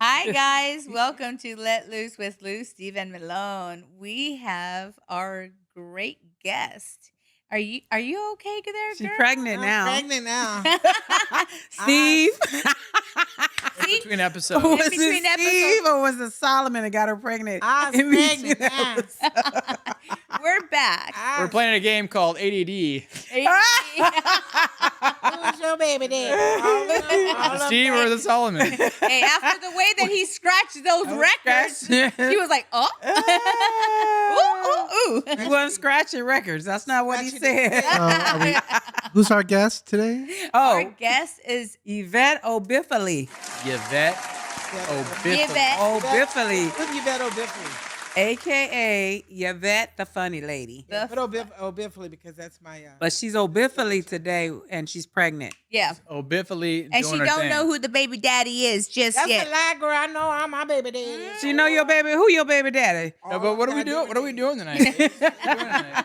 Hi guys, welcome to Let Loose with Lou, Steve, and Melon. We have our great guest. Are you okay there, She's girl? pregnant I'm now. pregnant now. Steve. In See? between episodes. Was In it between Steve or was it Solomon that got her pregnant? I was in between pregnant now. episodes? We're back. We're playing a game called ADD. Who's your baby daddy? All of them, all of Steve them. or the Solomon? Hey, after the way that he scratched those records, he was like, "Oh, ooh, ooh, ooh." He wasn't scratching records. That's not what he said. Who's our guest today? Our Oh, guest is Yvette O'Biffley. Yvette. Oh, Biff. Yvette. O'Biffley, Put Yvette O'Biffley. a.k.a. Yvette the funny lady. The Put O'Biffley because that's my. But she's O'Biffley today, and she's pregnant. Yeah, Oh, Biffily. and she doing her don't thing. know who the baby daddy is just That's yet. a lie, girl. I know I'm my baby daddy. She know your baby. Who your baby daddy? No, but what are we doing? What are we doing tonight? What are we doing tonight?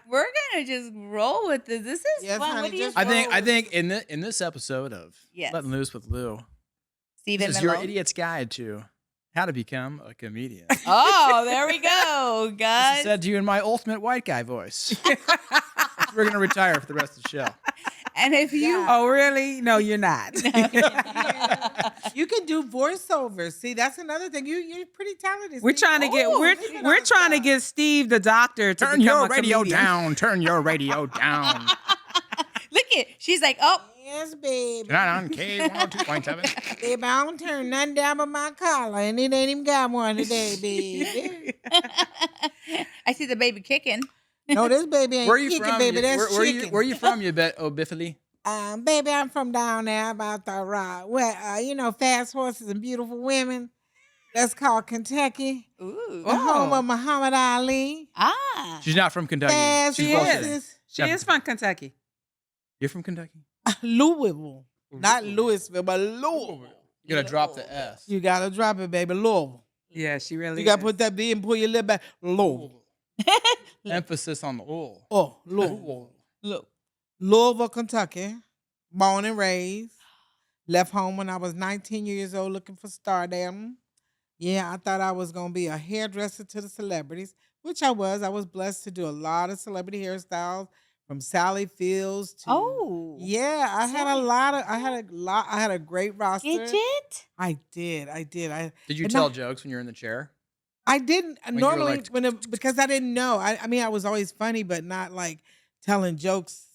We're gonna just roll with this. This is Yes, fun. honey, What do you just I think? think. I think in this episode of Yes. Letting Loose with Lou, Steven this is your Melon. idiot's guide to how to become a comedian. Oh, there we go, This is guys. said to you in my ultimate white guy voice. We're gonna retire for the rest of the show. And if you Yeah. Oh, really? No, you're not. You can do voiceovers. See, that's another thing. You're pretty talented. We're Steve. trying to get Oh, we're speaking we're of trying to stuff. get Steve the doctor to Turn become your a radio comedian. down. Turn your radio down. look it, she's like, oh, Yes, baby. Not on K102.7. Baby, I don't turn nothing down but my collar, and it ain't even got one today, baby. I see the baby kicking. No, this baby ain't Where are you kicking, from? baby. That's chicken. Where you from, you bet? Oh, Biffily. Baby, I'm from down there about the where fast horses and beautiful women. That's called Kentucky, Ooh. the home of Muhammad Ali. Ah. She's not from Kentucky. Fast She's She is. bullshitting. horses. She is from Kentucky. You're from Kentucky? Louisville, not Louisville, but Louisville. You gotta drop the S. You gotta drop it, baby. Louisville. Yeah, she really You gotta is. put that B and pull your lip back. Louisville. Emphasis on the "ul." Oh, Louisville. Look. Louisville, Kentucky. Born and raised. Left home when I was 19 years old looking for stardom. Yeah, I thought I was going to be a hairdresser to the celebrities, which I was. I was blessed to do a lot of celebrity hairstyles from Sally Fields to Oh. Yeah, I had a great roster. Did it? I did. Did you And tell I- jokes when you were in the chair? I didn't you were normally like, because I didn't know. I mean, I was always funny, but not like telling jokes.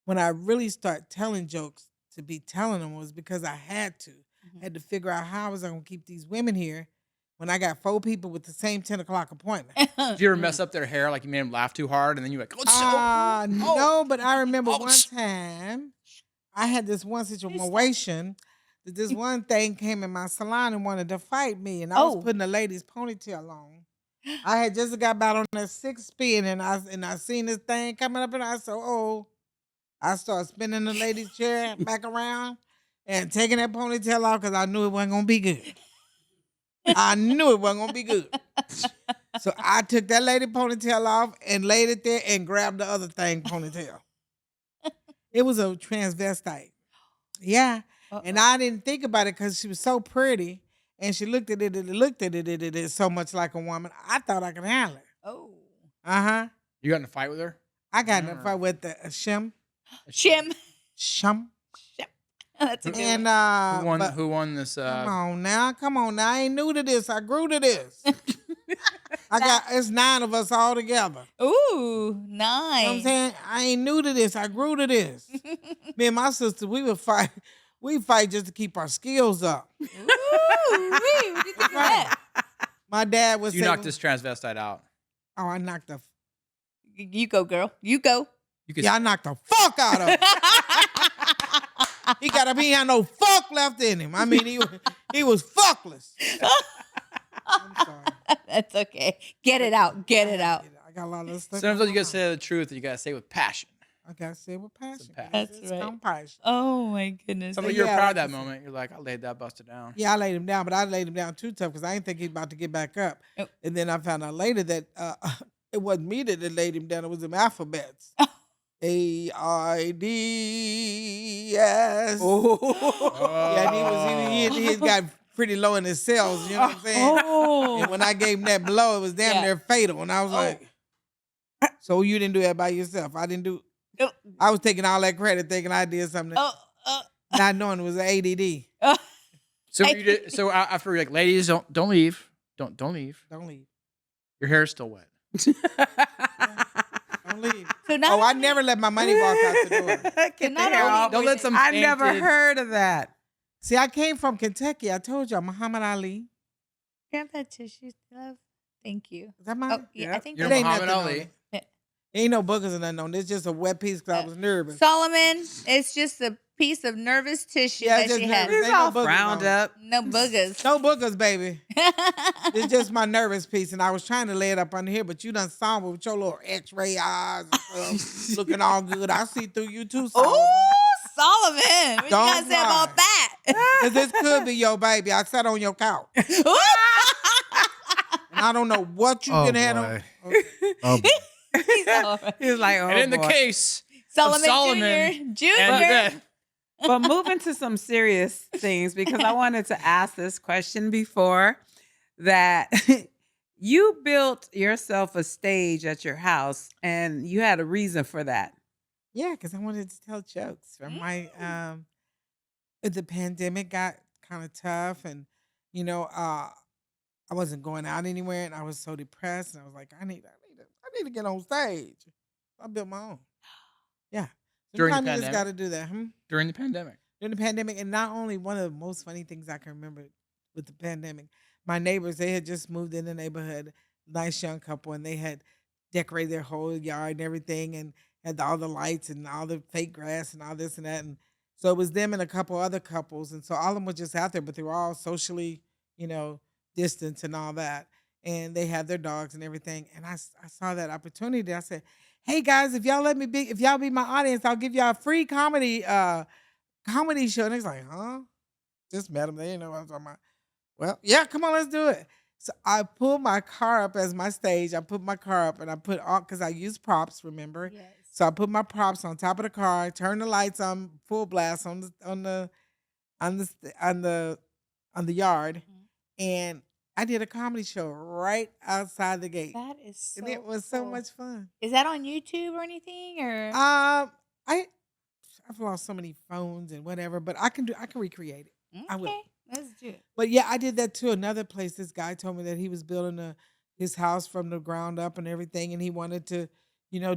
When I really start telling jokes to be telling them was because I had to. I had to figure out how I was going to keep these women here when I got 4 people with the same 10 o'clock appointment. Did you ever mess up their hair like you made them laugh too hard and then you were like, No, but I remember one Ouch. time I had this one situation that this one thing came in my salon and wanted to fight me, and I was Oh. putting a lady's ponytail on. I had just got about on that 6 spin, and I seen this thing coming up, and I said, "Oh!" I started spinning the lady's chair back around and taking that ponytail off because I knew it wasn't gonna be good. I knew it wasn't gonna be good. So I took that lady ponytail off and laid it there and grabbed the other thing ponytail. It was a transvestite. Yeah. And I didn't think about it because she was so pretty and she looked at it and looked at it so much like a woman. I thought I could handle it. Oh. Uh-huh. You got in a fight with her? I got in a fight with the Shim. Shim. That's a good And one. Who won this? come on now. I ain't new to this. I grew to this. It's 9 of us all together. Ooh, You know what I'm nice. saying? I ain't new to this. I grew to this. Me and my sister, we would fight. We fight just to keep our skills up. Ooh, what do you think of that? My dad was You saying, knocked this transvestite out. "Oh, I knocked the You go, girl. You go. You could I knocked the fuck out of him. He had no fuck left in him. I mean, he was fuckless." I'm sorry. That's okay. Get it out. Get it out. I got a lot of stuff. Sometimes you gotta say the truth and you gotta say it with passion. I gotta say it with passion. passion. That's It's right. called passion. Oh my goodness. Sometimes yeah, you're proud of like that you said. moment. You're like, I laid that buster down. Yeah, I laid him down, but I laid him down too tough because I didn't think he was about to get back up. Oh. And then I found out later that it wasn't me that had laid him down; it was them alphabets. AIDS. Oh. Yeah, and he had got pretty low in his cells. You know what I'm saying? Oh. And when I gave him that blow, it was damn near fatal. And I was like, so you didn't do that by yourself? I didn't do. Oh. I was taking all that credit, thinking I did something, not knowing it was ADD. So you did. So after like, ladies, don't leave. Don't leave. Don't leave. Your hair's still wet. Don't leave. So now I never let my money walk out the door. Get the not hair only off. Don't let some. I never tainted- heard of that. See, I came from Kentucky. I told y'all, Muhammad Ali. grab that tissue, love. Thank you. Is that mine? Oh, yeah, I Yep. think You're It ain't Muhammad nothing on Ali. it. Ain't no boogers or nothing on it. It's just a wet piece because I was nervous. Solomon. It's just a piece of nervous tissue Yeah, that it's just she had. nervous. It's Ain't no all boogers frowned on it. up. No boogers. No boogers, baby. It's just my nervous piece, and I was trying to lay it up under here, but you done saw me with your little X-ray eyes and stuff, looking all good. I see through you too, Solomon. Ooh, Solomon. What you Don't gotta say about lie. that? Because this could be your baby. I sat on your couch, and I don't know what you Oh, can handle. boy. Oh, boy. He was like, oh, And in the boy. case Solomon, Solomon Jr. and Yvette, But moving to some serious things, because I wanted to ask this question before that you built yourself a stage at your house and you had a reason for that. Yeah, because I wanted to tell jokes. From my the pandemic got kind of tough, and I wasn't going out anywhere, and I was so depressed, and I was like, I need to get on stage. I built my own. Yeah. During the Sometimes you just got pandemic? to do that. during the pandemic. During the pandemic, and not only one of the most funny things I can remember with the pandemic, my neighbors, they had just moved in the neighborhood, nice young couple, and they had decorated their whole yard and everything, and had all the lights and all the fake grass and all this and that. And so it was them and a couple other couples. And so all of them were just out there, but they were all socially, distant and all that. And they had their dogs and everything. And I saw that opportunity. I said, hey guys, if y'all if y'all be my audience, I'll give y'all a free comedy show. And he's like, huh? Just met them. They didn't know what I was talking about. Well, yeah, come on, let's do it. So I pulled my car up as my stage. I put my car up and I put on, because I use props, remember? Yes. So I put my props on top of the car, turned the lights on full blast on the yard, and I did a comedy show right outside the gate. That is so And it was so cool. much fun. Is that on YouTube or anything? Or I've lost so many phones and whatever, but I can recreate it. I will. Okay, let's do it. But yeah, I did that too. Another place, this guy told me that he was building his house from the ground up and everything, and he wanted to,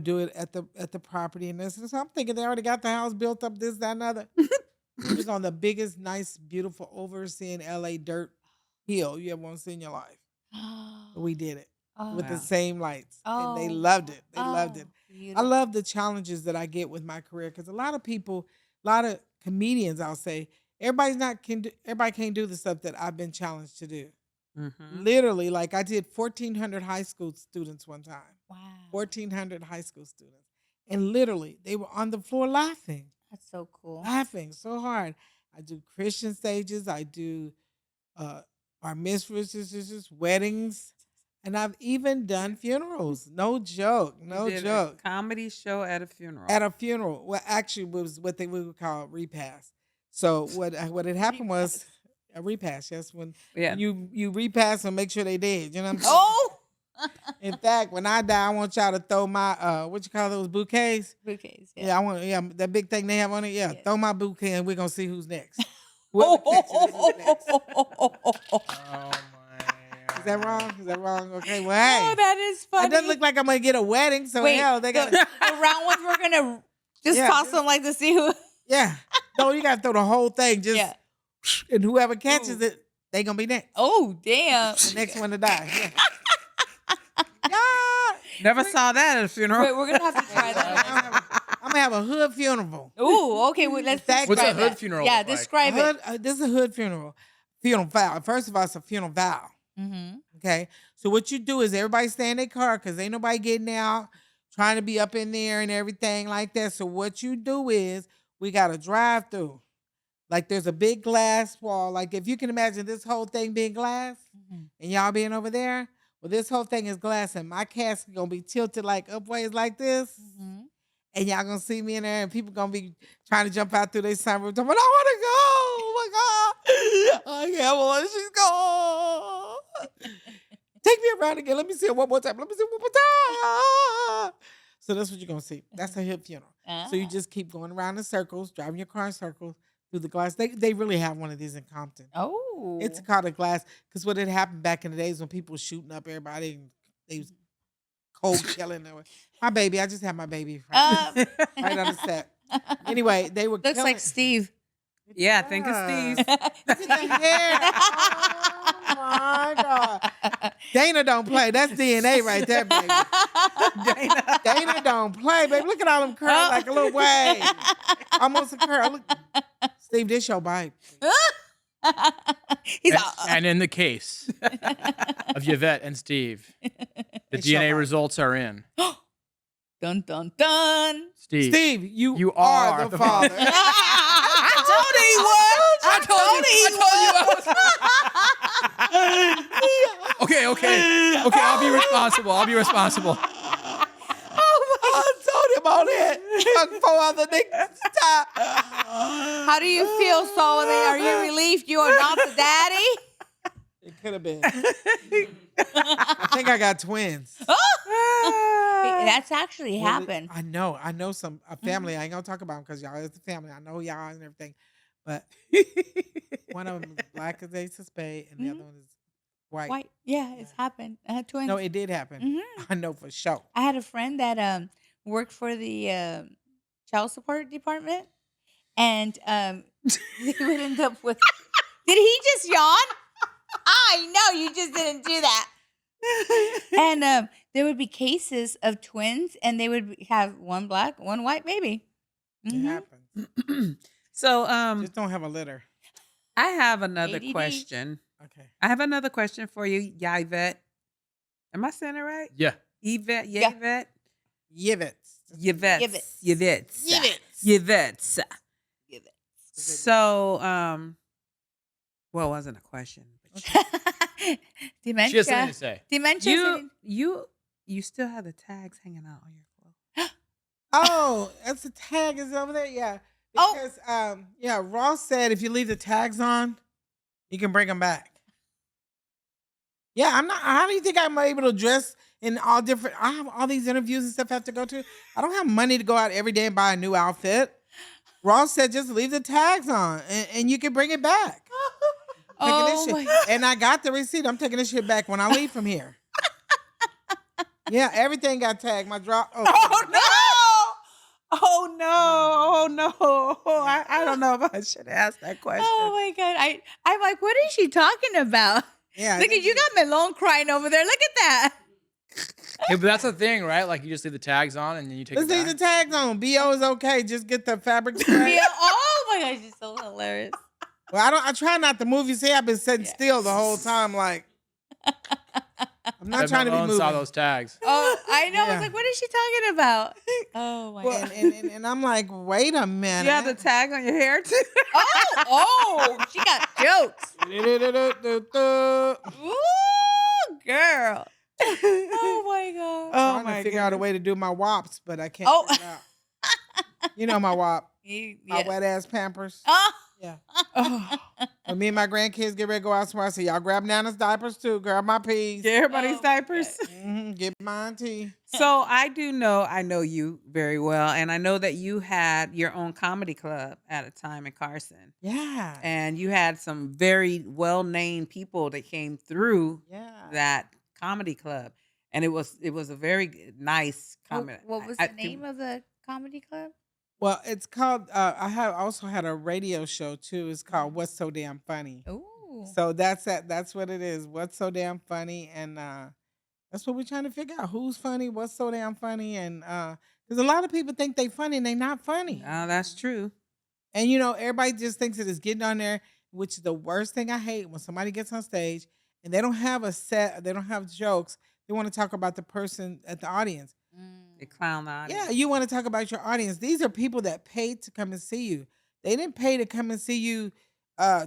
do it at the property and this. And so I'm thinking they already got the house built up, this, that, and other. He was on the biggest, nice, beautiful, overseeing LA dirt hill you ever want to see in your life. We did it with the Wow. same lights, and they Oh. loved it. They loved it. I Beautiful. love the challenges that I get with my career, because a lot of people, a lot of comedians, I'll say, everybody can't do the stuff that I've been challenged to do. Mhm. Literally, like I did 1,400 high school students one time. Wow. 1,400 high school students. And literally, they were on the floor laughing That's so cool. so hard. I do Christian stages. I do our mistresses, weddings. And I've even done funerals. No joke. No You did joke. a comedy show at a funeral. At a funeral. Well, actually, it was what we would call a repast. So what had happened was a repast. Yes, when Yeah. you repass and make sure they dead. You know what I'm saying? Oh, In fact, when I die, I want y'all to throw my what you call those bouquets? bouquets. Yeah, I want that big thing they have on it. Yeah, Yes. throw my bouquet and we're gonna see who's next. Whoever catches it is next. Oh my. Is that wrong? Is that wrong? Okay, well, Oh, hey, that is funny. it doesn't look like I'm gonna get a wedding, so Wait, hell, they got the round ones we're gonna just Yeah, toss just- them like to see who. yeah. No, you gotta throw the whole thing, just Yeah. and whoever catches it, they gonna be next. Oh, damn. The next one to die. Yeah. Yeah. Never saw that at a funeral. Wait, we're gonna have to try that. I'm gonna have a hood funeral. Ooh, okay. Well, let's What's describe a hood that. funeral Yeah, look like? describe it. Hood, this is a hood funeral. Funeral vow. First of all, it's a funeral vow. Mm-hmm. Okay. So what you do is everybody stay in their car because ain't nobody getting out, trying to be up in there and everything like that. So what you do is we got a drive through. Like there's a big glass wall. Like if you can imagine this whole thing being glass and y'all being over there, well, this whole thing is glass and my casket gonna be tilted like upways like this. Mm-hmm. And y'all gonna see me in there and people gonna be trying to jump out through their sunroof. Talking, I wanna go. Oh my God. I can't believe she's gone. Take me around again. Let me see it one more time. Let me see it one more time. So that's what you're gonna see. That's a hip funeral. So you just keep going around in circles, driving your car in circles through the glass. They really have one of these in Compton. Oh. It's called a glass because what had happened back in the days when people were shooting up everybody and they was cold killing them. My baby, I just had my baby right on the set. Anyway, they were Looks killing. like Steve. Yeah, think of Steve. Look at the hair. Oh my God. Dana don't play. That's DNA right there, baby. Dana don't play, baby. Look at all them curls like a little wave. Almost a curl. Look. Steve, this your bite. He's And in the case of Yvette and Steve, the It's your DNA bite. results are in. dun dun dun. Steve, you are are the the father. I told you he was. I told you. Okay. I'll be responsible. I told him all that. Fuck 4 other niggas. Stop. How do you feel, Solomon? Are you relieved you are not the daddy? It could have been. I think I got twins. That's actually happened. I know a family. I ain't gonna talk about them because y'all is a family. I know y'all and everything, but one of them is black as ace of spade, and the other one is white. White. Yeah, it's happened. I had twins. No, it did happen. I know for sure. I had a friend that worked for the child support department, and they would end up with. Did he just yawn? I know you just didn't do that. And there would be cases of twins, and they would have one black, one white baby. It happens. So Just don't have a litter. I have another ADD. question. Okay. I have another question for you, Yvette. Am I saying it right? Yeah. Yvette, Yeah. Yvette, Yvette. Yvette, Yvette. Yvette, Yvette. Yvette. Yvette. So, well, it wasn't a question. But Dementia. She has something to say. Dementia. you still have the tags hanging out on your clothes. Oh, that's the tag is over there. Yeah. Oh. Because Ross said if you leave the tags on, you can bring them back. Yeah, I'm not. How do you think I'm able to dress in all different? I have all these interviews and stuff I have to go to. I don't have money to go out every day and buy a new outfit. Ross said just leave the tags on and you can bring it back. Taking this Oh, shit. my- And I got the receipt. I'm taking this shit back when I leave from here. Yeah, everything got tagged. My drop. Oh no! Oh no! I don't know if I should ask that question. Oh my God. I'm like, what is she talking about? Yeah. Look at you got Melon crying over there. Look at that. Hey, but that's the thing, right? Like you just leave the tags on and then you take Let's it leave back. the tags on. BO is okay. Just get the fabric spray. Yeah. Oh my gosh, she's so hilarious. Well, I try not to move. You see, I've been sitting still the whole time. Like, I'm not That trying to be Melon moving. saw those tags. Oh, I know. I Yeah. was like, what is she talking about? Oh my God. And I'm like, wait a minute. You have the tag on your hair too. Oh, she got jokes. Ooh, girl. Oh my God. Trying to figure out a way to do my wops, but I can't Oh. figure it out. You know my wop. You- My yeah. wet ass Pampers. Oh. Yeah. Oh, When me and my grandkids get ready to go out somewhere, I say, y'all grab Nana's diapers too. Grab my peas. get everybody's Oh, diapers. Get mine tea. So I know you very well, and I know that you had your own comedy club at a time in Carson, Yeah. and you had some very well-named people that came through Yeah. that comedy club, and it was a very nice comedy. What was I- the name of the comedy club? Well, it's called. I also had a radio show too. It's called "What's So Damn Funny." Ooh. So that's it. That's what it is. What's so damn funny, and that's what we're trying to figure out. Who's funny? What's so damn funny? And because a lot of people think they funny and they not funny. Oh, that's true. And everybody just thinks it is getting on there, which is the worst thing I hate when somebody gets on stage and they don't have a set, they don't have jokes. They want to talk about the person at the audience. The clown the audience. Yeah, you want to talk about your audience. These are people that paid to come and see you. They didn't pay to come and see you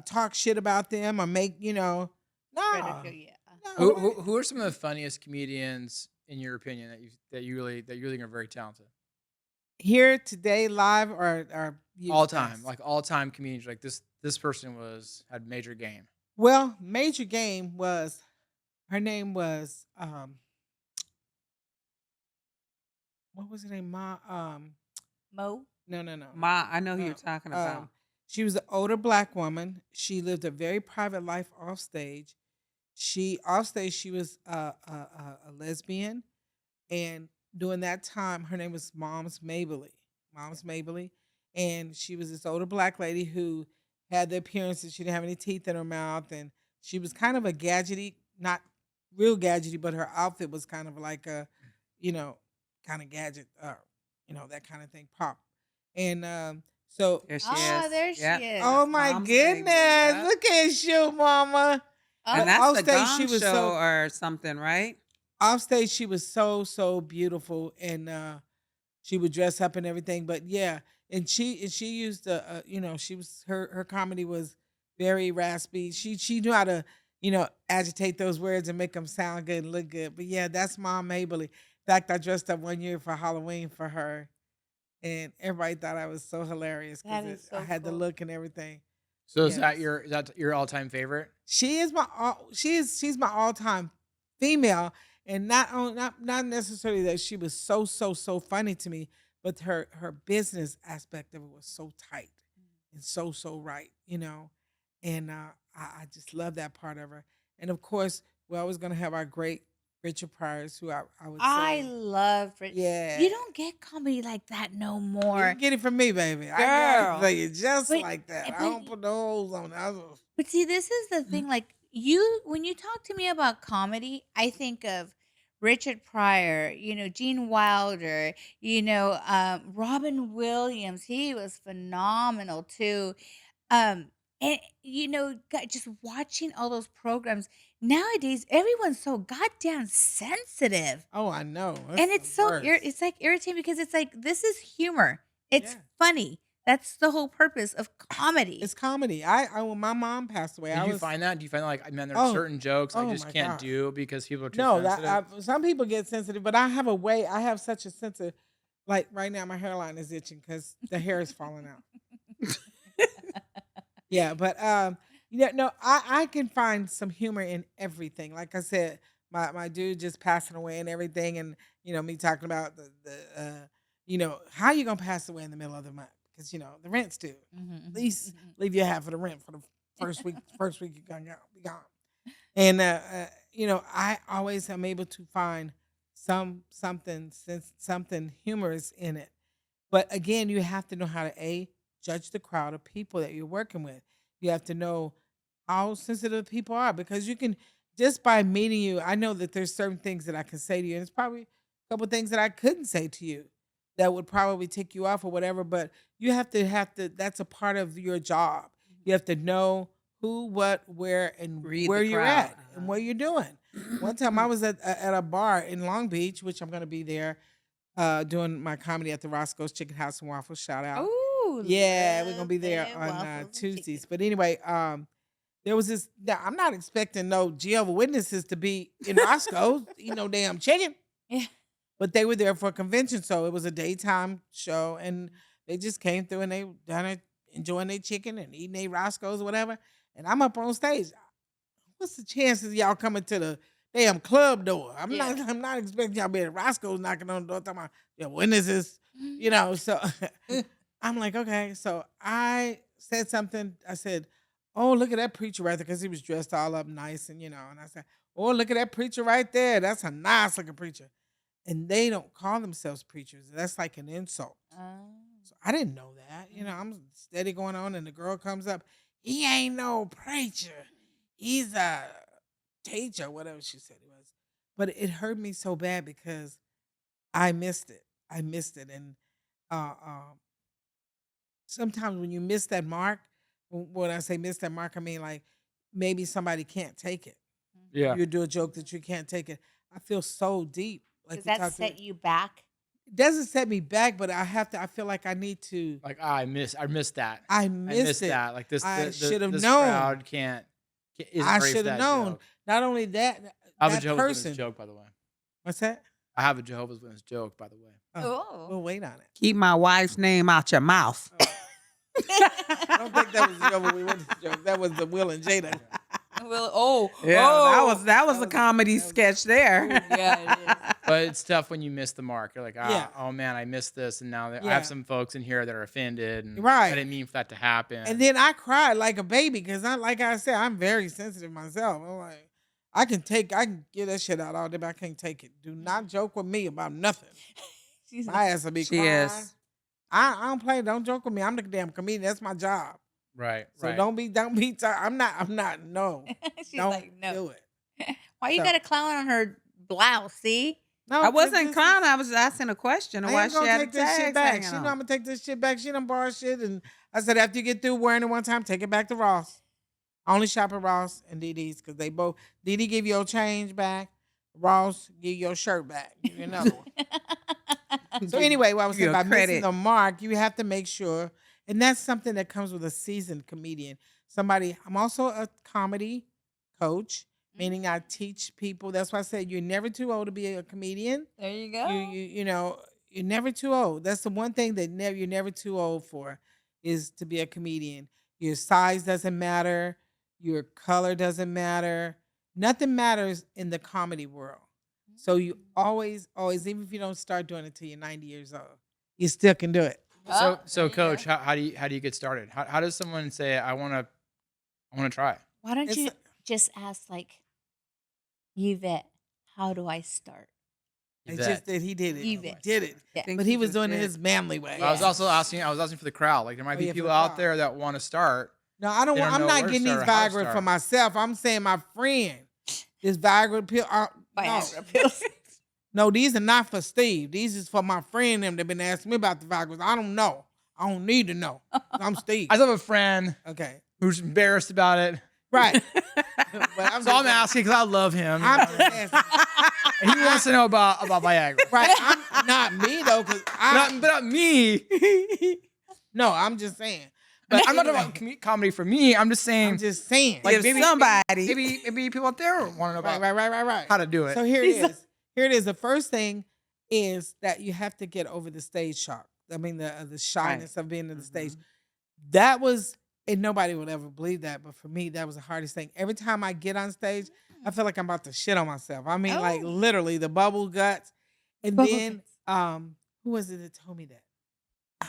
talk shit about them or make, no. Ridicule, yeah. No. Who are some of the funniest comedians in your opinion that you really think are very talented? here today, live or years All time, past? like all time comedians. Like this person had major game. Well, major game was her name was what was her name? Mo. No. Ma, I know who you're No. talking about. She was an older black woman. She lived a very private life off stage. She was a lesbian, and during that time, her name was Mom's Mabley, and she was this older black lady who had the appearance that she didn't have any teeth in her mouth, and she was kind of a gadgety, not real gadgety, but her outfit was kind of like a, you know, kind of gadget, that kind of thing, pop, and so There she Ah, is. there she Yep. is. oh my Mom's Mabley, goodness, yep. look at you, Mama. Oh, And But that's the offstage, she Gong was Show so or something, right? offstage she was so beautiful, and she would dress up and everything. But yeah, and she used she was her comedy was very raspy. She knew how to agitate those words and make them sound good and look good. But yeah, that's Mom Mabley. In fact, I dressed up one year for Halloween for her, and everybody thought I was so hilarious that because is I so had the cool. look and everything. So Yes. is that your all time favorite? She's my all time female, and not necessarily that she was so funny to me, but her business aspect of it was so tight and so right, and I just love that part of her. And of course, we're always gonna have our great Richard Pryor's, who I would I say, love Rich. yeah, You don't get comedy like that no you more, can get it from me, baby. I got it girl. for you just But like that. I but don't put no holes on it. but see, this is the thing. Like when you talk to me about comedy, I think of Richard Pryor, Gene Wilder, Robin Williams. He was phenomenal too. Um, and just watching all those programs nowadays, everyone's so goddamn sensitive. Oh, I know. That's And the worst. it's like irritating because it's like this is humor. It's Yeah. funny. That's the whole purpose of comedy. It's comedy. I when my mom passed away, Did I you was find that? Do you find like, man, there's oh certain jokes I oh just my can't god. do because people are too No, sensitive? some people get sensitive, but I have a way. I have such a sense of, like, right now my hairline is itching because the hair is falling out. Yeah, but no, I can find some humor in everything. Like I said, my dude just passing away and everything, and me talking about how you gonna pass away in the middle of the month because the rent's due. At least leave you half of the rent for the first week. First week you're gonna be gone. And I always am able to find something humorous in it. But again, you have to know how to judge the crowd of people that you're working with. You have to know how sensitive people are because you can just by meeting you. I know that there's certain things that I can say to you, and it's probably a couple things that I couldn't say to you that would probably tick you off or whatever. But you have to. That's a part of your job. You have to know who, what, where, and Read where the you're crowd. at and what you're doing. One time I was at a bar in Long Beach, which I'm going to be there doing my comedy at the Roscoe's Chicken House and Waffles. Shout out. Ooh, Yeah, we're gonna love be there them on waffles and Tuesdays. chicken. But anyway, there was this. Now, I'm not expecting no Jehovah Witnesses to be in Roscoe's, damn chicken. Yeah. But they were there for a convention, so it was a daytime show, and they just came through and they done it, enjoying their chicken and eating their Roscoe's or whatever. And I'm up on stage. What's the chances of y'all coming to the damn club door? I'm Yeah. not. I'm not expecting y'all be at Roscoe's knocking on the door talking about witnesses. So I'm like, okay. So I said something. I said, oh, look at that preacher right there, because he was dressed all up nice, and and I said, oh, look at that preacher right there. That's a nice looking preacher. And they don't call themselves preachers. That's like an insult. Oh. So I didn't know that. I'm steady going on, and the girl comes up. He ain't no preacher. He's a teacher, whatever she said he was. But it hurt me so bad because I missed it. I missed it, and uh, sometimes when you miss that mark, when I say miss that mark, I mean like maybe somebody can't take it. Yeah. You do a joke that you can't take it. I feel so deep. Like Does we that talked set about- you back? It doesn't set me back, but I feel like I need to. Like I missed that. I I missed missed it. that. Like I should have this known. crowd isn't I ready for should have that known. joke. Not only that, I have a that Jehovah's Witness person. joke, by the way. What's that? I have a Jehovah's Witness joke, by the way. Oh. We'll wait on it. Keep my wife's name out your mouth. I don't think that was the Jehovah's Witness joke. That was the Will and Jada. Well, Yeah, that was a was- comedy that was- sketch there. yeah, it is. But it's tough when you miss the mark. You're like, Yeah. oh man, I missed this, and now I Yeah. have some folks in here that are offended, and Right. I didn't mean for that to happen. And then I cried like a baby because like I said, I'm very sensitive myself. I'm like, I can get that shit out all day, but I can't take it. Do not joke with me about nothing. She's My ass will be She crying. is. I don't play. Don't joke with me. I'm the damn comedian. That's my job. right, So right. don't be. I'm not. No. She's Don't like, no. do it. Why you So- got a clown on her blouse? See? No, I wasn't this- clowning. I was asking a question of I why ain't she gonna had take the this shit tags back. hanging She know on. I'm gonna take this shit back. She done borrowed shit, and I said after you get through wearing it one time, take it back to Ross. I only shop at Ross and DD's because they both. DD give you your change back. Ross give you your shirt back. Give you another one. So anyway, what I was Give you saying a about missing credit. the mark, you have to make sure, and that's something that comes with a seasoned comedian. I'm also a comedy coach, meaning I teach people. That's why I said you're never too old to be a comedian. There you go. You know, you're never too old. That's the one thing that you're never too old for, is to be a comedian. Your size doesn't matter. Your color doesn't matter. Nothing matters in the comedy world. So you always, even if you don't start doing it till you're 90 years old, you still can do it. Oh, So there you coach, go. how do you get started? How does someone say I want to try? Why don't It's you a- just ask like Yvette, how do I start? It's Yvette. just that he did it. He Yvette. did it. Yeah. Think But he she was just doing it did. his manly way. I was Yeah. also asking. I was asking for the crowd. Like there might Oh, be yeah, for people the out crowd. there that want to start. No, I don't They want. don't I'm know not where to getting these start or how to Viagra for start. myself. I'm saying my friend. This Viagra pill. No. Viagra pills. No, these are not for Steve. These is for my friend. Them that been asking me about the Viagra. I don't know. I don't need to know. I'm Steve. I just have a friend Okay. who's embarrassed about it, Right. But I'm so I'm asking because I love him. I'm just asking. And he wants to know about Viagra. Right. I'm not me though, because But not me. No, I'm just saying. But But I'm not anyway, talking about comedy for me. I'm just saying, I'm just saying. like If maybe somebody. maybe people out there want to know about Right. how to do it. So here it is. Here it is. The first thing is that you have to get over the stage shock. I mean, the shyness of being on the stage. That was, and nobody would ever believe that, but for me, that was the hardest thing. Every time I get on stage, I feel like I'm about to shit on myself. I mean, like Oh. literally the bubble guts. And Bubble then, who was it that told me that?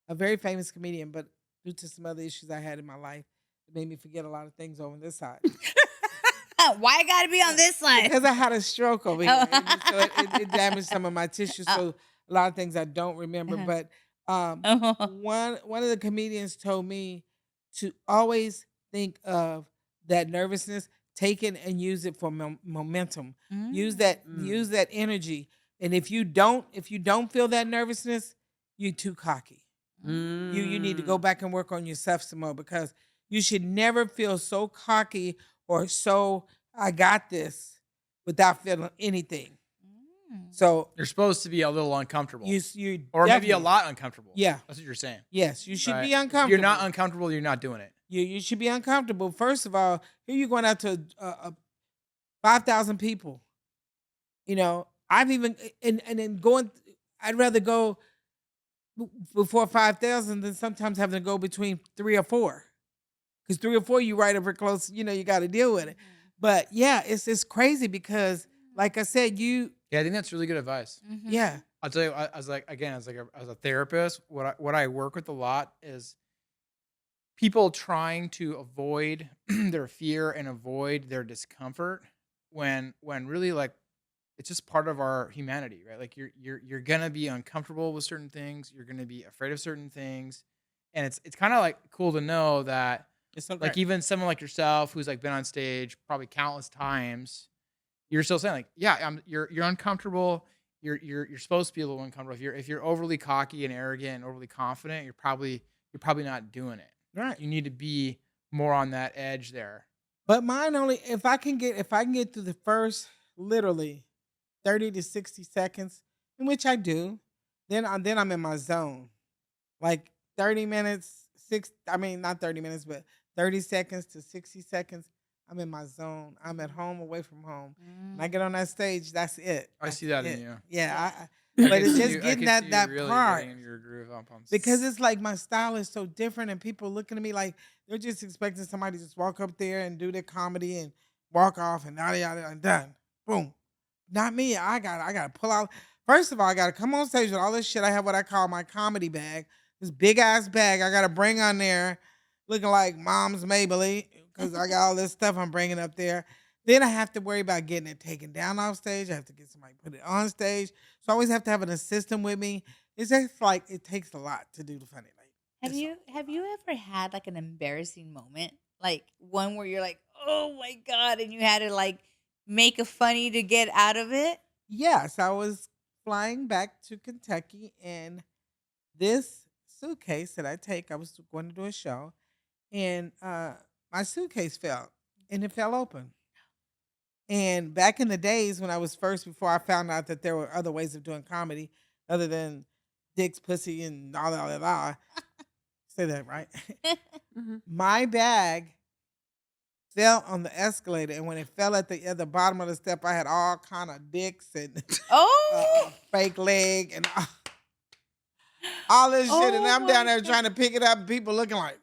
A very famous comedian, but due to some other issues I had in my life, it made me forget a lot of things over this side. Why I gotta be on this side? Because I had a stroke over here. Oh. So it damaged some of my tissues. So a lot of things I don't remember. Uh-huh. But Oh. one of the comedians told me to always think of that nervousness, take it and use it for momentum. Use that energy. And if you don't feel that nervousness, you're too cocky. You need to go back and work on yourself some more, because you should never feel so cocky or so I got this without feeling anything. So You're supposed to be a little uncomfortable, you or maybe a definitely- lot uncomfortable. Yeah. That's what you're saying. Yes, you should right? be If uncomfortable. you're not uncomfortable, you're not doing it. You should be uncomfortable. First of all, here you're going out to 5,000 people. You know, I've even and then going. I'd rather go before 5,000 than sometimes having to go between 3 or 4. Because 3 or 4, you right over close. You know, you got to deal with it. But yeah, it's crazy because, like I said, Yeah, I think that's really good advice. yeah. I'll tell you, as a therapist, what I work with a lot is people trying to avoid their fear and avoid their discomfort when really, like, it's just part of our humanity, right? Like you're gonna be uncomfortable with certain things, you're gonna be afraid of certain things, and it's kind of like cool to know that, It's okay. like, even someone like yourself who's like been on stage probably countless times, you're still saying, like, yeah, you're uncomfortable. You're supposed to be a little uncomfortable. If you're overly cocky and arrogant and overly confident, you're probably not doing it. right. You need to be more on that edge there. But mine only if I can get through the first literally 30 to 60 seconds, in which I do, then I'm in my zone. Like 30 minutes, not 30 minutes, but 30 seconds to 60 seconds, I'm in my zone. I'm at home, away from home. When I Mm. get on that stage, that's it. I That's see that it. in you. Yeah, Yeah. I but could it's see just you. I getting could see you that really part getting into your groove up on because stage. it's like my style is so different, and people looking at me like they're just expecting somebody to just walk up there and do their comedy and walk off and yada yada and done. Boom. Not me. I gotta pull out. First of all, I gotta come on stage with all this shit. I have what I call my comedy bag. This big ass bag I gotta bring on there, looking like mom's Maybelline, because I got all this stuff I'm bringing up there. Then I have to worry about getting it taken down off stage. I have to get somebody to put it on stage. So I always have to have an assistant with me. It's just like it takes a lot to do the funny. Like Have you ever had like an embarrassing moment? Like one where you're like, "Oh my god," and you had to like make a funny to get out of it? yes, I was flying back to Kentucky, and this suitcase that I take, I was going to do a show, and my suitcase fell, and it fell open. And back in the days when I was first, before I found out that there were other ways of doing comedy other than dicks, pussy, and all that, all that, all that. Say that right. Mhm. My bag fell on the escalator, and when it fell at the bottom of the step, I had all kind of dicks and Oh. fake leg and all this shit, and Oh I'm down my there god. trying to pick it up, and people looking like,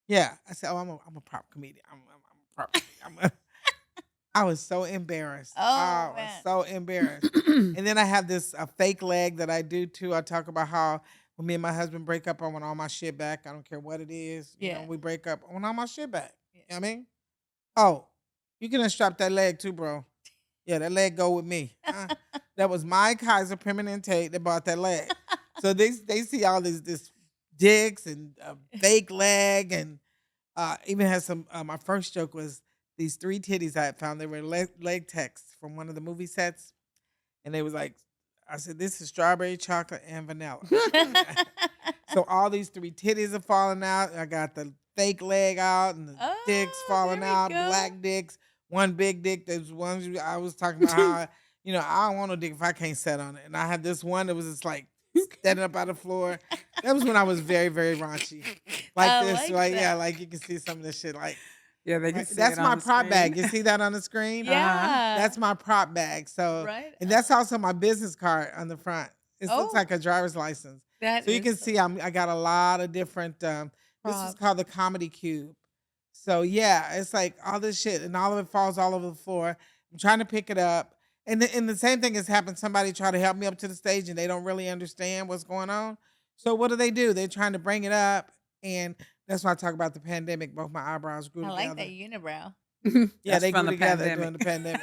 yeah. I said, oh, I'm a prop comedian. I'm a prop comedian. I was so embarrassed. I Oh was man. so embarrassed. And then I have this fake leg that I do too. I talk about how when me and my husband break up, I want all my shit back. I don't care what it is. You know, Yeah. we break up, I want all my shit back. Yeah. You know what I mean? Oh, you can unstrap that leg too, bro. Yeah, that leg go with me. That was my Kaiser Permanente that bought that leg. So they see all this dicks and fake leg and even has some. My first joke was these three titties I had found. They were leg texts from one of the movie sets, and they was like, I said, "This is strawberry, chocolate, and vanilla." So all these three titties are falling out. I got the fake leg out and the dicks Oh, falling there we out, go. black dicks, one big dick. There's one I was talking about how I don't want no dick if I can't sit on it. And I had this one that was just like standing up out of the floor. That was when I was very, very raunchy. Like I this, like like yeah, that. like you can see some of this shit. Like Yeah, they can see that's it my on the prop bag. You screen. see that on the screen? Yeah. That's my prop bag. So, Right and that's on. also my business card on the front. It looks Oh, like a driver's license. that So you is can so see I got a lot of different. This is props. called the Comedy Cube. So yeah, it's like all this shit, and all of it falls all over the floor. I'm trying to pick it up, and the same thing has happened. Somebody try to help me up to the stage, and they don't really understand what's going on. So what do? They're trying to bring it up, and that's why I talk about the pandemic. Both my eyebrows grew I like that together. unibrow. Yeah, That's they from grew the together during pandemic. the pandemic.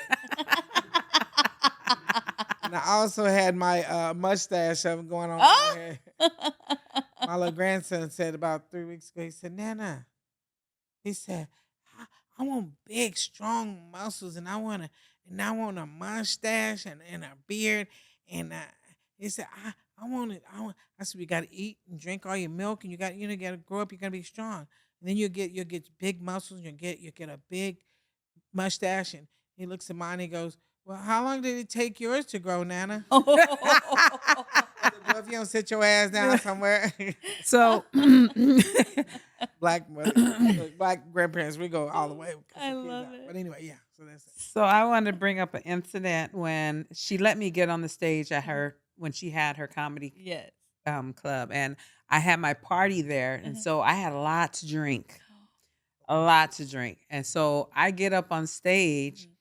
And I also had my mustache of going on Oh. right here. My little grandson said about 3 weeks ago, he said, Nana, he said, I want big, strong muscles and I want a mustache and a beard. And he said, I want it. I said, you gotta eat and drink all your milk and you gotta grow up, you're gonna be strong. And then you'll get big muscles, you'll get a big mustache. And he looks at mine and he goes, well, how long did it take yours to grow, Nana? I said, well, if you don't sit your ass down somewhere. So, Black mother, look, black grandparents, we go all the way. I love it. But anyway, yeah. So that's it. so I want to bring up an incident when she let me get on the stage at her when she had her comedy Yes. club, and I had my party there, and Mhm. so I had a lot to drink, and so I get up on stage. Mhm.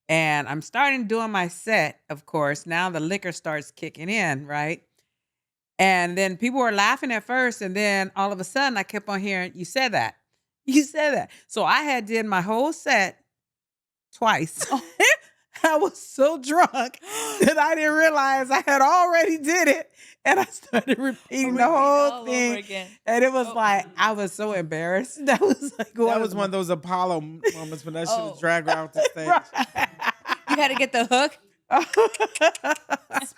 And I'm starting doing my set, of course. Now the liquor starts kicking in, right? And then people were laughing at first, and then all of a sudden I kept on hearing, you said that. You said that. So I had did my whole set twice. I was so drunk that I didn't realize I had already did it. And I started repeating the Repeat whole all over thing. again. And it was Oh. like, I was so embarrassed. That was like That was one of those Apollo moments when that shit Oh. was dragged out the stage. You had to get the hook.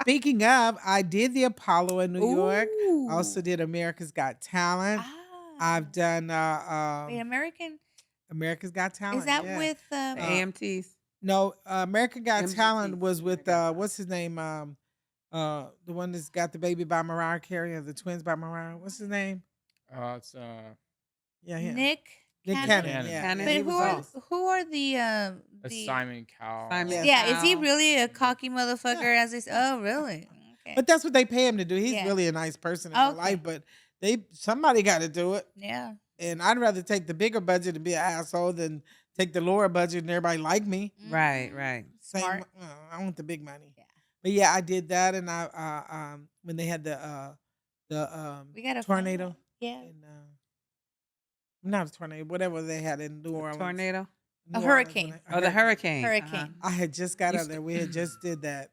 Speaking of, I did the Apollo in New York. Ooh. Also did America's Got Talent. Ah. I've done Wait, American. America's Got Talent. Is that yeah. with The AMTs. No, America Got MGT. Talent was with what's his name? The one that's got the baby by Mariah Carey, or the twins by Mariah. What's his name? It's Yeah, him. Nick? Nick Cannon. Cannon, yeah. Cannon. But he who was are awesome. the That's the Simon Cowell. Simon Yeah. yeah? Is he Cowell. really a cocky motherfucker? Yeah. As they say? Oh, really? Okay. But that's what they pay him to do. He's Yeah. really a nice person in real Okay. life, but somebody got to do it. Yeah. And I'd rather take the bigger budget and be an asshole than take the lower budget and everybody like me. Right, Mhm. right. Same, Smart. I want the big money. Yeah. But yeah, I did that, and when they had the We gotta find tornado, that. Yeah. and not a tornado, whatever they had in New Orleans. Tornado. New A Orleans hurricane. when Oh, the hurricane. Hurricane. I had just got You out there. We had just did that.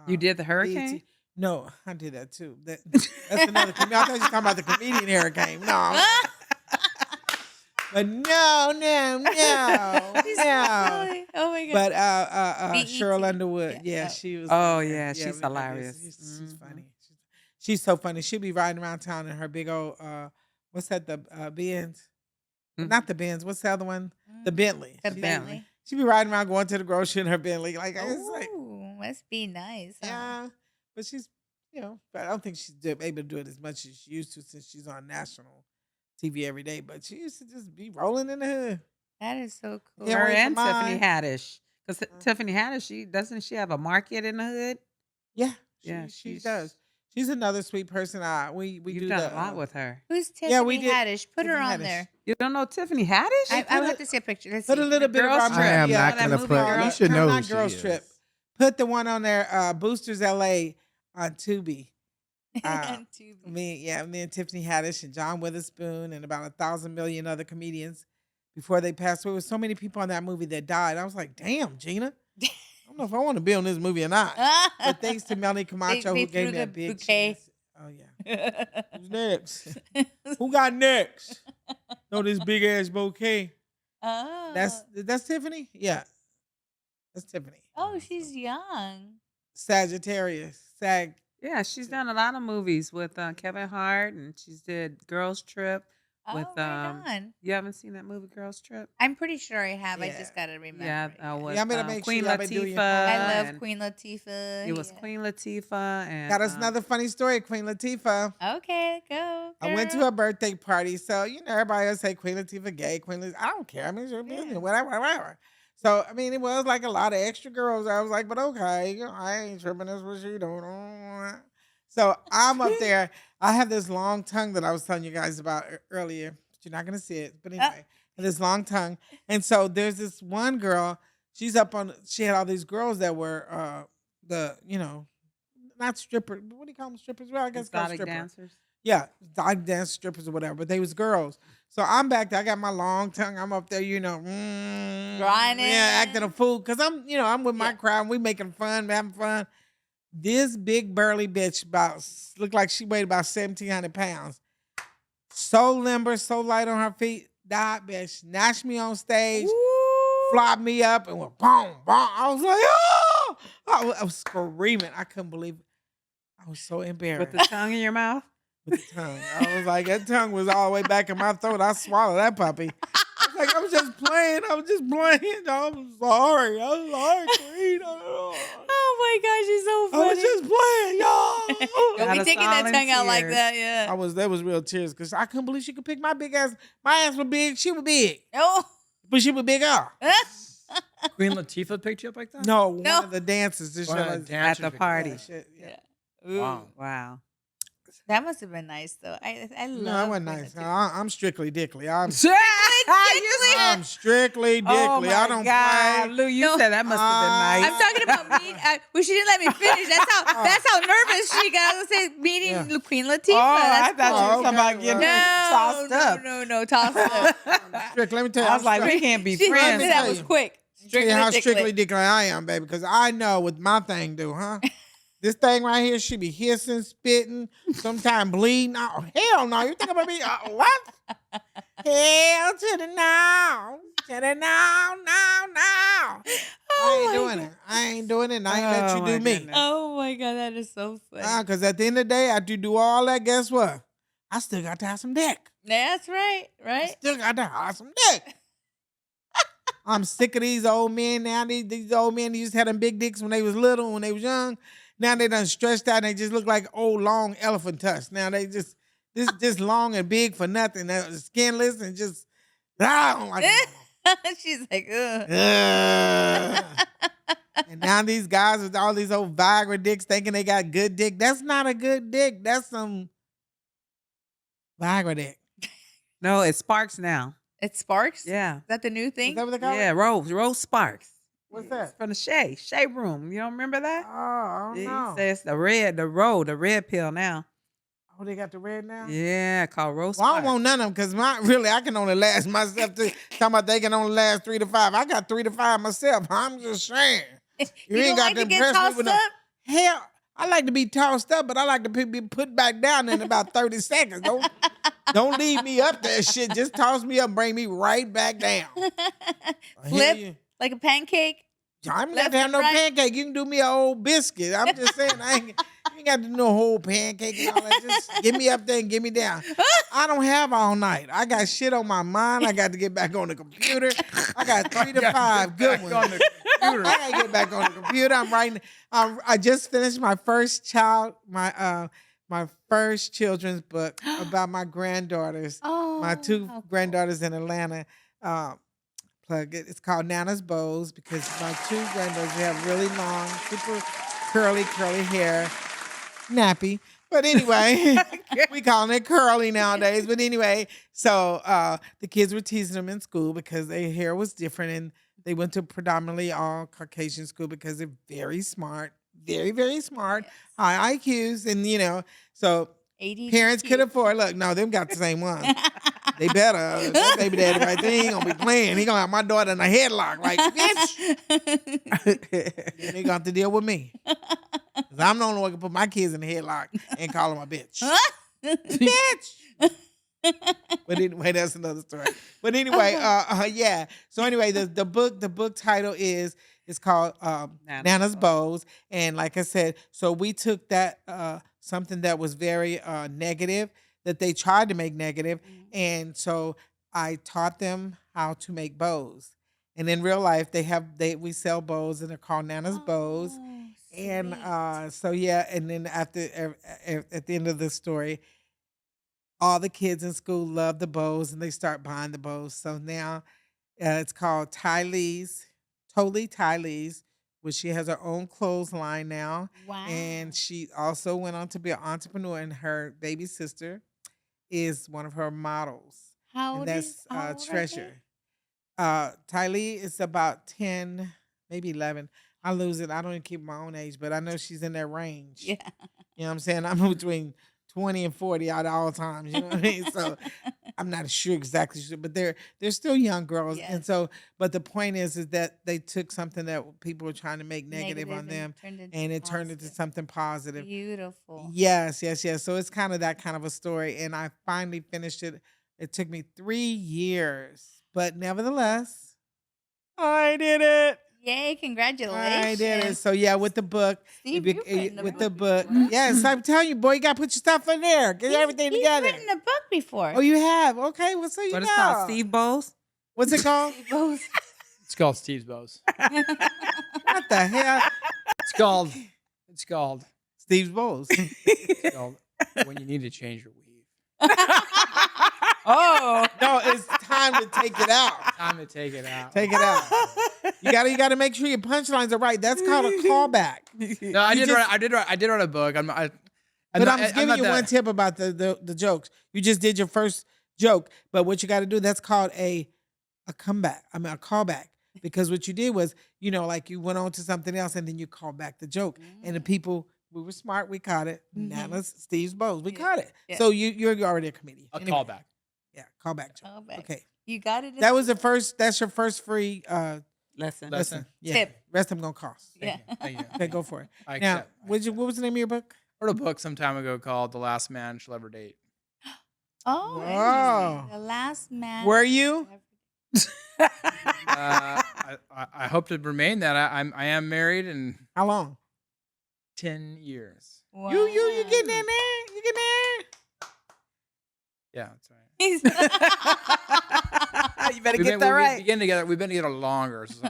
You did the BET. hurricane? No, I did that too. That's another. I thought you were talking about the comedian hurricane. No, but no. She's so silly. Oh my god. But BET. Cheryl Underwood, Yeah. yeah, she was. Oh, funny. yeah, she's we did this. hilarious. She's Mhm. funny. She's so funny. She'd be riding around town in her big old what's that? The Benz, Mhm. not the Benz. What's the other one? The Bentley. The She- Bentley. She'd be riding around going to the grocery in her Bentley. Like it's like, Ooh, must be nice. Huh? yeah, but she's but I don't think she's able to do it as much as she used to since she's on national TV every day. But she used to just be rolling in the hood. That is so cool. Yeah, Her wait for and Tiffany mine. Haddish. Because Tiffany Haddish, doesn't she have a market in the hood? Yeah, Yeah, she she's- does. She's another sweet person. We You've do done the, a lot with her. Who's Tiffany Yeah, we did- Haddish? Put her Tiffany on Haddish. there. You don't know Tiffany Haddish? I would have to see a picture. Let's Put see. a little bit of Girls our Trip. I am Yeah, not that gonna movie, put. Girls You should no, know not who Girls she Trip. is. Put the one on there, Boosters LA on Tubi. And Tubi. Me and Tiffany Haddish and John Witherspoon and about 1,000 million other comedians before they passed away. There was so many people on that movie that died. I was like, damn, Gina. I don't know if I want to be on this movie or not. But thanks to Melanie Camacho they who gave threw me the a big bouquet. chance. Oh yeah. Who's next? Who got next? No, this big ass bouquet. Oh. That's Tiffany? Yeah. That's Tiffany. Oh, she's young. Sagittarius. Yeah, she's done a lot of movies with Kevin Hart, and she's did Girls Trip. Oh, With, right on. You haven't seen that movie, Girls Trip? I'm pretty sure I have. I Yeah. just gotta remember. Yeah, it. with Yeah, I'm gonna make Queen sure y'all been doing Latifah. your homework. I love and Queen Latifah. It was yeah. Queen Latifah and Got us another funny story, Queen Latifah. Okay, go. I went to girl. a birthday party, so everybody else say Queen Latifah gay, Queen Latifah. I don't care. I mean, it's your business, whatever. So I mean, it was like a lot of extra girls. I was like, but okay, I ain't tripping. That's what she doing. So I'm up there. I have this long tongue that I was telling you guys about earlier, but you're not gonna see it. But anyway, this long tongue, and so there's this one girl. She's up on. She had all these girls that were not strippers. What do you call them? Strippers? Well, I guess called exotic stripper. dancers. Yeah, dog dance strippers or whatever, but they was girls. So I'm back there. I got my long tongue. I'm up there, Grinding. yeah, acting a fool because I'm with my Yeah. crowd. And we making fun, having fun. This big burly bitch looked like she weighed about 1,700 pounds. So limber, so light on her feet. That bitch snatched me on stage, flopped me up, and went boom, boom. I was like, oh! I was screaming. I couldn't believe it. I was so embarrassed. With the tongue in your mouth? With the tongue. I was like, that tongue was all the way back in my throat. I swallowed that puppy. I was just playing. I'm sorry. Queen. Oh my gosh, she's so I funny. was just playing, y'all. Don't Got be us taking all that in tongue out like tears. that, yeah. That was real tears because I couldn't believe she could pick my big ass. My ass was big. She was big. Oh. But she was bigger. Queen Latifah picked you up like that? No, No. one of the dancers. This One of shit the was- dancers At the picked you up. party. Yeah, shit, yeah. Ooh. Wow. Wow. That must have been nice though. I love No, it wasn't Queen nice. Latifah. I'm strictly dickly. I'm Dickly? strictly dickly. Oh my I don't God, play. Lou, you No. said that must have been nice. I'm talking about me. Well, she didn't let me finish. That's how nervous she got. I was saying meeting Yeah. Queen Latifah. Oh, I That's thought cool. you were Oh, talking about okay, getting well. tossed up. No, tossed up. Strict. Let me tell you. I was I'm like, strict. we can't be She, friends. me that tell was you. quick. Tell you Strictly how dickly. strictly dickly I am, baby, because I know what my thing do, huh? This thing right here, she be hissing, spitting, sometimes bleeding. Oh, hell no. You think about me? What? Hell to the no. To the no. I Oh ain't my doing God. it. I ain't doing it, and I ain't let Oh, you my do me. goodness. Oh my God, that is so funny. Because at the end of the day, after you do all that, guess what? I still got to have some dick. That's right, I right? still got to have some dick. I'm sick of these old men now. These old men used to have them big dicks when they was little, when they was young. Now they done stretched out and they just look like old long elephant tusks. Now they just long and big for nothing. They're skinless and just I don't like it. She's like, ugh. Ugh. And now these guys with all these old Viagra dicks thinking they got good dick. That's not a good dick. That's some Viagra dick. No, it sparks now. It sparks? Yeah. Is that the new Is thing? that what they call Yeah, it? Rose Sparks. What's It's that? from the Shea Room. You don't remember that? Oh, I don't Yeah, know. he says the red pill now. Oh, they got the red now? Yeah, called Rose Well, I Sparks. don't want none of them because I can only last myself to talking about they can only last 3 to 5. I got 3 to 5 myself. I'm just saying. You ain't don't got like to to get impress me tossed with no- up? Hell, I like to be tossed up, but I like to be put back down in about 30 seconds. Don't leave me up there, shit. Just toss me up, bring me right back down. Flip like a pancake? I'm Left not to have and no right? pancake. You can do me an old biscuit. I'm just saying, you ain't got to do no whole pancake and all that. Just get me up there and get me down. I don't have all night. I got shit on my mind. I got to get back on the computer. I got 3 to 5 good ones. on the computer. I gotta get back on the computer. I'm writing. I just finished my first my first children's book about my granddaughters. Oh, My 2 how cool. granddaughters in Atlanta. Plug it. It's called Nana's Bows because my 2 granddaughters they have really long, super curly hair, nappy. But anyway, we calling it curly nowadays. But anyway, so the kids were teasing them in school because their hair was different, and they went to predominantly all Caucasian school because they're very smart, very, very smart, high IQs, and so 80 parents could afford. Look, no, them got the same ones. They better. That baby daddy right there, he ain't gonna be playing. He gonna have my daughter in a headlock, like bitch. And they got to deal with me. 'Cause I'm the only one who can put my kids in the headlock and call them a bitch. Bitch. But anyway, that's another story. But anyway, yeah. So anyway, the book title is called Nana's Bows. And like I said, so we took that something that was very negative that they tried to make negative, and so I taught them how to make bows. And in real life, we sell bows, and they're called Nana's Bows. And so yeah, and then at the end of the story, all the kids in school love the bows, and they start buying the bows. So now it's called Totally Tylee's, which she has her own clothes line now. Wow. And she also went on to be an entrepreneur, and her baby sister is one of her models. How And old that's is how old are Treasure. Tylee is about 10, maybe 11. I lose it. I don't even keep my own age, but I know she's in that range. Yeah. You know what I'm saying? I'm between 20 and 40 at all times. You know what I mean? So I'm not sure exactly, but they're still young girls. Yes. And so, but the point is that they took something that people were trying to make negative on them, and it turned into something positive. Beautiful. Yes. So it's kind of that kind of a story. And I finally finished it. It took me 3 years, but nevertheless, I did it. Yay, congratulations. I did it. So yeah, with the book, Steve, if you've you- written a with book the book, before. yes, I'm telling you, boy, you got to put your stuff in there. Get everything He's together. written a book before. Oh, you have? Okay, well, so you What know. it's called? Steve Bowles? What's it called? Both. It's called Steve's Bows. What the hell? It's called Steve's Bowls. when you need to change your weave. Oh. No, it's time to take it out. Time to take it out. Take it out. You gotta make sure your punchlines are right. That's called a callback. No, I You did write a book. But I'm giving you one tip about the jokes. You just did your first joke, but what you got to do, that's called a comeback. I mean, a callback. Because what you did was, like you went on to something else and then you called back the joke. And the people, we were smart, we caught it. Nana's, Steve's Bows, we caught it. Yeah. So you're already a comedian. A Anyway, callback. Yeah, callback joke. Callback. Okay. You got it. That's your first free Lesson. lesson. Yeah. Tip. Rest of them gonna cost. Yeah. Thank you. Okay, go for it. I Now, accept. what was the name of your book? I wrote a book some time ago called The Last Man Shall Ever Date. Oh, Wow. interesting. The last man. Were you? I hope to remain that. I am married in How long? 10 years. Wow. You getting in there? You getting there? Yeah, that's right. He's- You better get that right. We've been together longer. So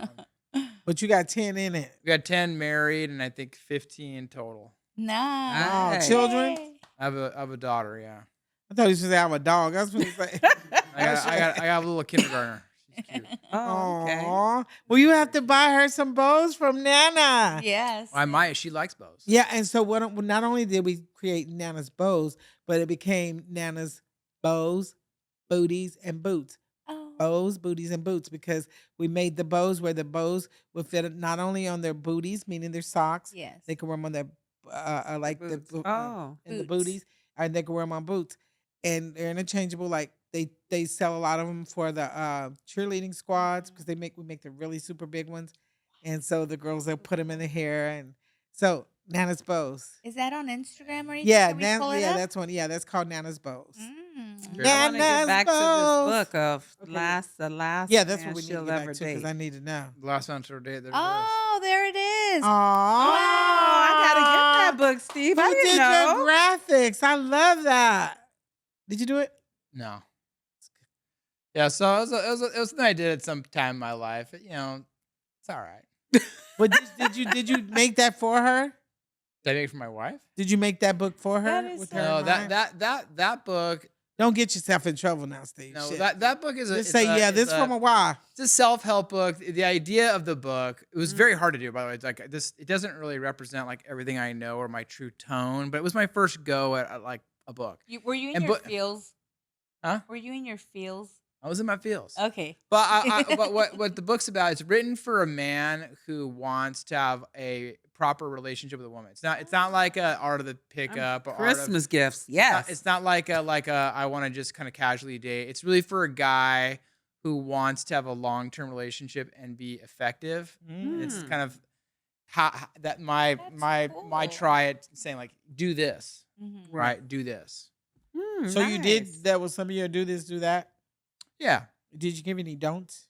But you got 10 in it. we got 10 married and I think 15 total. Nice. Wow, Nice. children? Yay. I have a daughter, yeah. I thought you should say I have a dog. That's what you say. I I got a little kindergartner. She's cute. Oh, okay. Aw. Well, you have to buy her some bows from Nana. Yes. I might. She likes bows. Yeah, and so not only did we create Nana's bows, but it became Nana's bows, booties, and boots. Oh. Bows, booties, and boots, because we made the bows where the bows would fit not only on their booties, meaning their socks. Yes. They can wear them on their like the Boots. Oh. and the Boots. booties, and they can wear them on boots, and they're interchangeable. Like they sell a lot of them for the cheerleading squads because we make the really super big ones, and so the girls will put them in the hair, and so Nana's bows. Is that on Instagram or anything? Yeah, Can we pull it up? that's one. Yeah, that's called Nana's bows. Mm. I want to get Nana's back to bows. this book of Okay. the last Yeah, that's man what we need to she'll get ever back to date. because I need to know. The last one to date. There it is. Oh, there it is. Aww. I gotta get that book, Steve. Who I did didn't your know. graphics? I love that. Did you do it? No. Yeah, so it was something I did at some time in my life. You know, it's all right. But did you make that for her? Did I make it for my wife? Did you make that book for her? That is with so- her No, in mind? that book. Don't get yourself in trouble now, Steve. No, Shit. that book is a. Just it's say a- this it's from a why. It's a self-help book. The idea of the book, it was very hard to do, by the way. It's like this, it doesn't really represent like everything I know or my true tone, but it was my first go at like a book. Were you in And your but- feels? Huh? Were you in your feels? I was in my feels. Okay. But but what the book's about, it's written for a man who wants to have a proper relationship with a woman. It's not like a art of the pickup or Christmas gifts. Art of, Yes. it's not like a I want to just kind of casually date. It's really for a guy who wants to have a long-term relationship and be effective. And it's Mm. kind of how that my cool. try at saying like do this, Mhm. right? Do this. So you did Nice. that with some of your do this, do that. Yeah. Did you give any don'ts?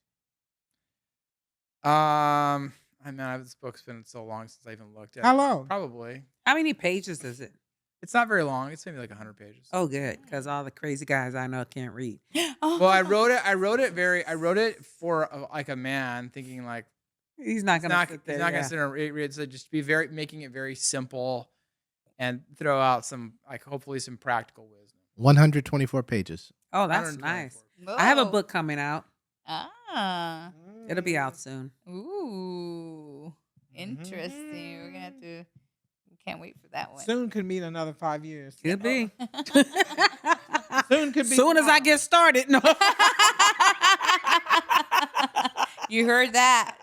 I mean, this book's been so long since I even looked at How it. long? Probably. How many pages is it? It's not very long. It's maybe like 100 pages. Oh, good, because all the crazy guys I know can't read. Oh. Well, I wrote it for like a man, thinking like He's not gonna sit there. he's not yeah. gonna sit there and read. So just be making it very simple, and throw out some like hopefully some practical wisdom. 124 pages. Oh, that's 124. nice. I have a Whoa. book coming out. Ah. It'll be out soon. Ooh. Interesting. We're gonna have to. We can't wait for that one. Soon could mean another 5 years. Could be. Soon could be. Soon as I tomorrow. get started. No. You heard that?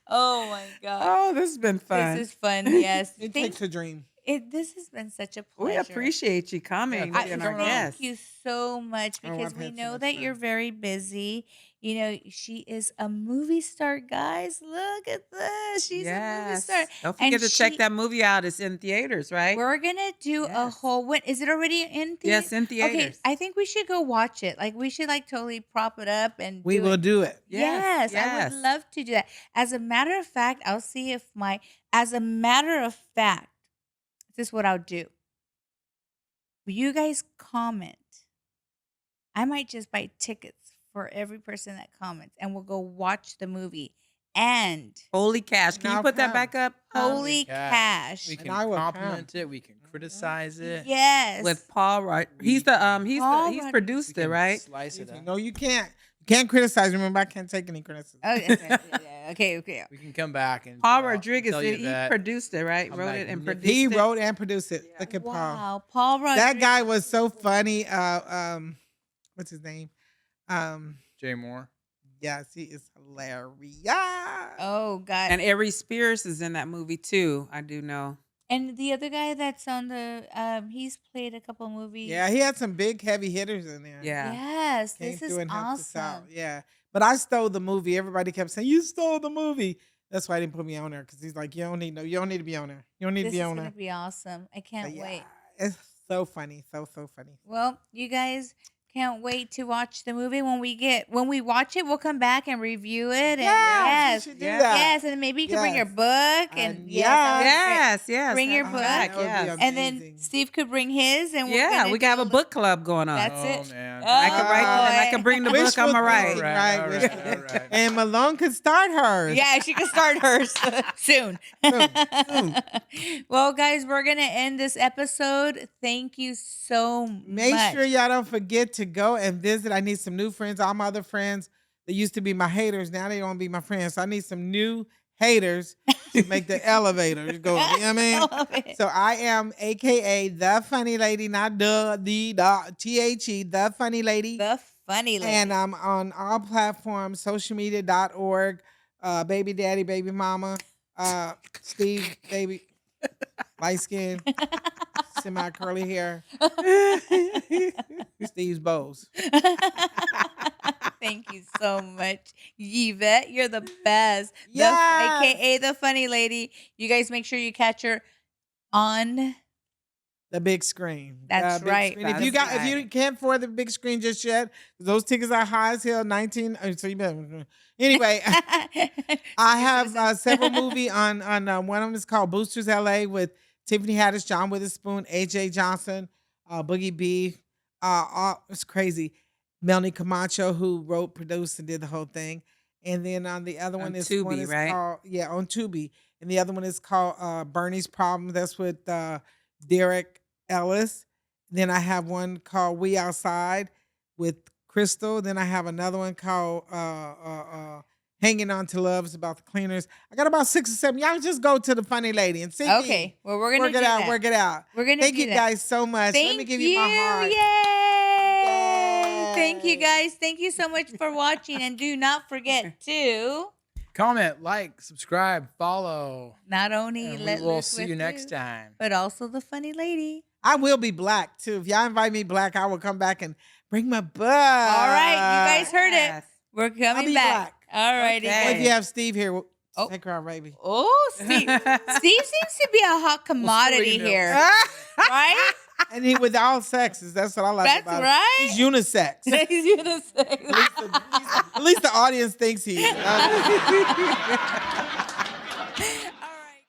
Oh my god. Oh, this has been fun. This is fun. Yes. It Thank- takes a dream. this has been such a pleasure. We appreciate you coming Yeah, I, and for our coming on. guests. thank you so much Oh, because I've we had so know much that fun. you're very busy. You know, she is a movie star, guys. Look at this. She's a movie star. Don't And forget to check she- that movie out. It's in theaters, right? We're gonna do a Yes. whole. When is it already in theaters? Yes, in Okay, theaters. I think we should go watch it. Like we should like totally prop it up and We do will it. do it. Yes, I would love to do that. As a matter of fact, I'll see if as a matter of fact, this is what I'll do. Will you guys comment? I might just buy tickets for every person that comments and we'll go watch the movie. And Holy cash. Can you Now put that come. back up? holy cash. cash. We And can I will compliment it. We can criticize it. Yes. With Paul Rod. He's We- Paul he's Rod- produced We it, can right? Slice it up. No, you can't. You can't criticize. Remember, I can't take any criticism. Oh, yeah, okay. We can come back and Paul tell- Rodriguez, tell you he that. produced it, right? I'm Wrote like, it and nip- produced He it. wrote and produced it. Look at Paul. Wow, Paul Rodriguez. That guy was so funny. What's his name? Jay Moore. Yes, he is hilarious. Oh God. And Ari Spears is in that movie too. I do know. And the other guy that's on the he's played a couple movies. Yeah, he had some big heavy hitters in there. Yeah. Yes, Came this through is and helped us out. awesome. Yeah, but I stole the movie. Everybody kept saying you stole the movie. That's why I didn't put me on there because he's like, you don't need to be on there. You don't need This to is be on gonna there. be awesome. I can't But yeah, wait. it's so funny, so funny. Well, you guys can't wait to watch the movie. When we watch it, we'll come back and review it. And yes, we should do yes, that. yes, and maybe you can bring your Yes. book and And yes, that would be great. Yes. Bring your have book. that, That would be yes. And then amazing. Steve could bring his, and we're Yeah, gonna we do can have a little- book club going on. That's Oh it. man. I can write and I can bring the book. Wishful I'm all right. thinking. Right, Right, all wishful right, all right. And Melon could start hers. Yeah, she can start hers soon. Well, guys, we're gonna end this episode. Thank you so Make much. sure y'all don't forget to to go and visit. I need some new friends. All my other friends that used to be my haters, now they don't be my friends. So I need some new haters to make the elevator go. You know what I mean? love it. So I am AKA the funny lady, not the THE, the funny lady. The funny lady. And I'm on all platforms, socialmedia.org, baby daddy, baby mama, Steve, baby, light skin, semi curly hair, Steve's bows. Thank you so much, Yvette. You're the best. Yes. AKA the funny lady. You guys make sure you catch her on. The big screen. That's The big right. screen. That's If you can't afford the big screen just yet, those tickets are high as hell. 19. So you better. Anyway, I have several movie on one of them is called Boosters LA with Tiffany Haddish, John Witherspoon, AJ Johnson, Boogie B. It's crazy. Melanie Camacho, who wrote, produced, and did the whole thing. And then on the other On one is Tubi, one is right? called on Tubi. And the other one is called Bernie's Problem. That's with Derek Ellis. Then I have one called We Outside with Crystal. Then I have another one called Hanging On to Love. It's about the cleaners. I got about 6 or 7. Y'all just go to the funny lady and see. Okay. Well, we're gonna work it do out. that. Work it out. We're gonna Thank do you that. guys so much. Thank Let me give you my heart. Yay! Thank you Yay. guys. Thank you so much for watching, and do not forget to Comment, like, subscribe, follow. not only And let we will loose see with you next time. but also the funny lady. I will be black too. If y'all invite me black, I will come back and bring my butt. All right, you guys heard it. Yes. We're coming be back. All righty. Okay. Well, if you have Steve here, Oh. take her out, baby. Oh, Steve. Steve seems to be a hot commodity know. here, right? And he with all sexes. That's what I like That's about him. right. He's unisex. He's unisex. At least the audience thinks he is.